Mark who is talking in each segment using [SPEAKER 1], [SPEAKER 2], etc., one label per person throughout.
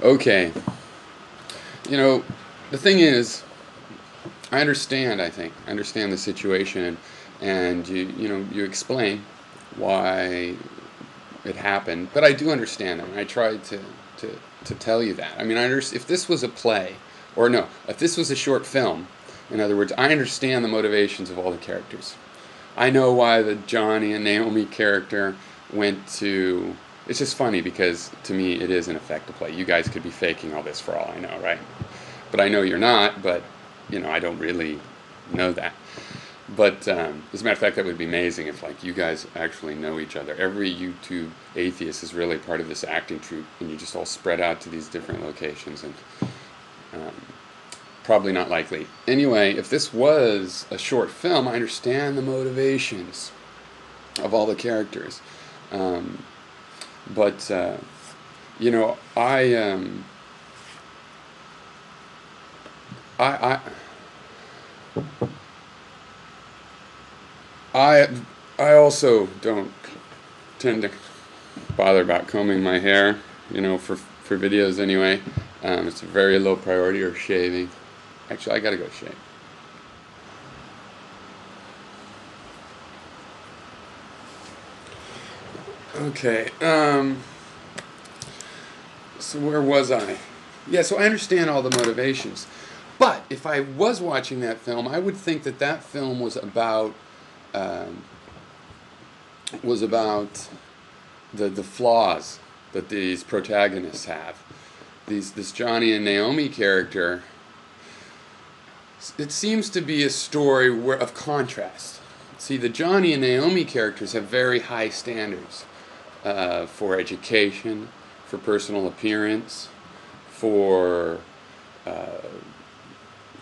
[SPEAKER 1] Okay. You know, the thing is, I understand. I understand the situation, and you explain why it happened. But I do understand them. I tried to tell you that. I mean, if this was a play, or no, if this was a short film, in other words, I understand the motivations of all the characters. I know why the Johhny and Naomi character went to. It's just funny because to me it is in effect a play. You guys could be faking all this for all I know, right? But I know you're not. But I don't really know that. But as a matter of fact, that would be amazing if you guys actually know each other. Every YouTube atheist is really part of this acting troupe, and you just all spread out to these different locations, and um, probably not likely. Anyway, if this was a short film, I understand the motivations of all the characters. But I also don't tend to bother about combing my hair, for videos anyway. It's a very low priority, or shaving. Actually, I gotta go shave. Okay, so where was I? Yeah, so I understand all the motivations. But if I was watching that film, I would think that that film was about the flaws that these protagonists have. This Johhny and Naomi character, it seems to be a story of contrast. See, the Johhny and Naomi characters have very high standards for education, for personal appearance, for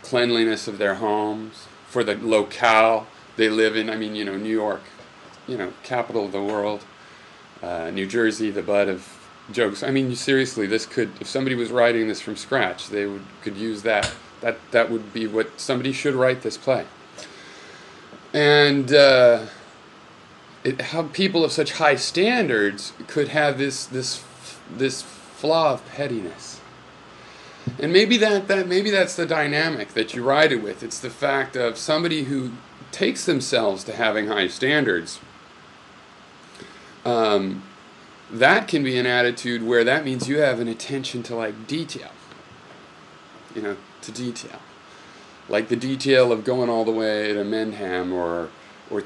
[SPEAKER 1] cleanliness of their homes, for the locale they live in. I mean, New York, capital of the world. New Jersey, the butt of jokes. I mean, seriously, this could, if somebody was writing this from scratch, they could use that. That would be what somebody should write this play. And how people of such high standards could have this flaw of pettiness. And maybe that's the dynamic that you ride it with. It's the fact of somebody who takes themselves to having high standards. That can be an attitude where that means you have an attention to detail. To detail. Like the detail of going all the way to Mendham, or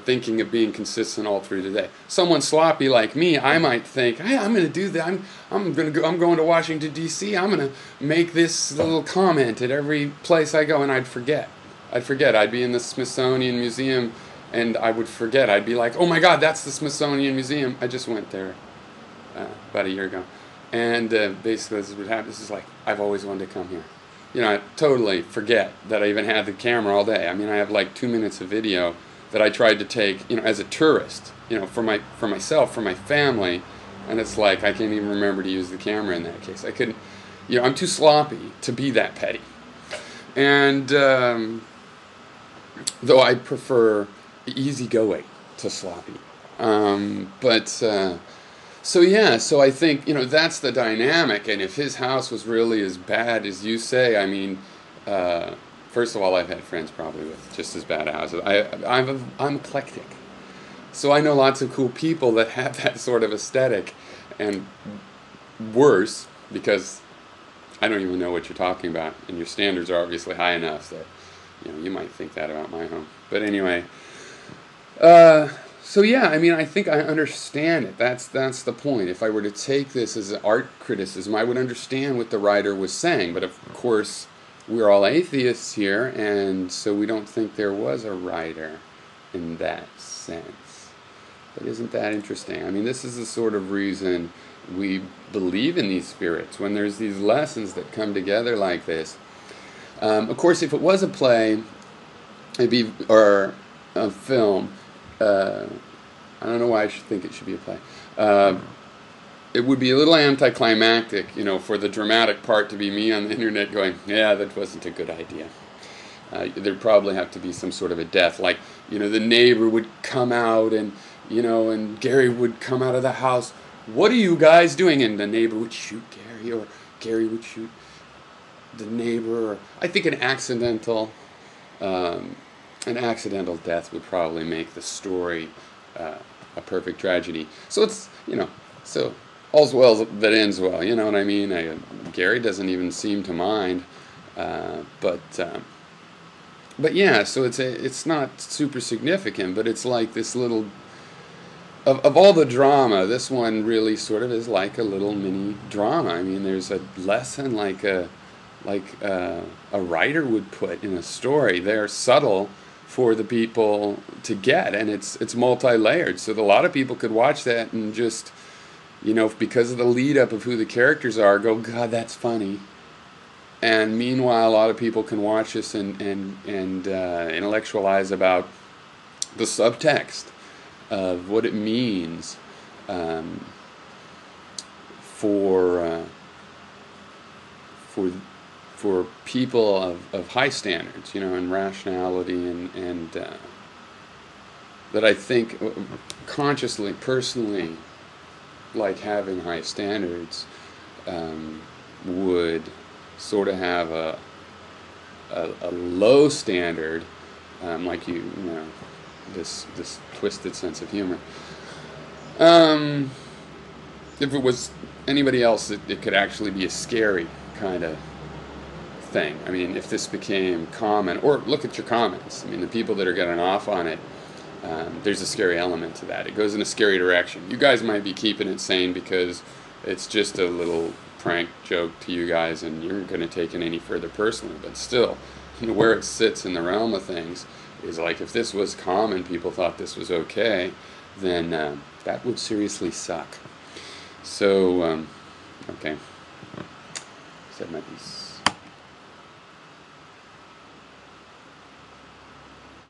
[SPEAKER 1] thinking of being consistent all through the day. Someone sloppy like me, I might think, hey, I'm going to do that. I'm going to Washington D.C. I'm going to make this little comment at every place I go, and I'd forget. I'd be in the Smithsonian Museum, and I would forget. I'd be like, oh my God, that's the Smithsonian Museum. I just went there about a year ago, and basically this is what happens. This is I've always wanted to come here. I totally forget that I even had the camera all day. I mean, I have 2 minutes of video that I tried to take, as a tourist, for myself, for my family, and it's I can't even remember to use the camera in that case. I couldn't, I'm too sloppy to be that petty. And though I prefer easygoing to sloppy. So I think, that's the dynamic, and if his house was really as bad as you say, I mean, first of all, I've had friends probably with just as bad houses. I'm eclectic. So I know lots of cool people that have that sort of aesthetic, and worse, because I don't even know what you're talking about, and your standards are obviously high enough that, you might think that about my home. But anyway, so yeah, I mean, I think I understand it. That's the point. If I were to take this as an art criticism, I would understand what the writer was saying. But of course, we're all atheists here, and so we don't think there was a writer in that sense. But isn't that interesting? I mean, this is the sort of reason we believe in these spirits, when there's these lessons that come together like this. Of course, if it was a play, or a film, I don't know why I should think it should be a play. It would be a little anticlimactic, for the dramatic part to be me on the internet going, yeah, that wasn't a good idea. There'd probably have to be some sort of a death, the neighbor would come out, and Gary would come out of the house. What are you guys doing? And the neighbor would shoot Gary, or Gary would shoot the neighbor. Or I think an accidental death would probably make the story a perfect tragedy. So it's, so all's well that ends well. You know what I mean? Gary doesn't even seem to mind, but yeah. So it's not super significant, but it's like this little. Of all the drama, this one really sort of is like a little mini drama. I mean, there's a lesson like a writer would put in a story. They're subtle for the people to get, and it's multi-layered. So that a lot of people could watch that and just, because of the lead up of who the characters are, go, God, that's funny. And meanwhile, a lot of people can watch this and intellectualize about the subtext of what it means for people of high standards, and rationality, and that I think consciously, personally, like having high standards, would sort of have a low standard, like this twisted sense of humor. If it was anybody else, it could actually be a scary kind of thing. I mean, if this became common, or look at your comments. I mean, the people that are getting off on it, there's a scary element to that. It goes in a scary direction. You guys might be keeping it sane because it's just a little prank joke to you guys, and you're going to take it any further personally. But still, where it sits in the realm of things is like, if this was common, people thought this was okay, then that would seriously suck. So, okay. Said my piece.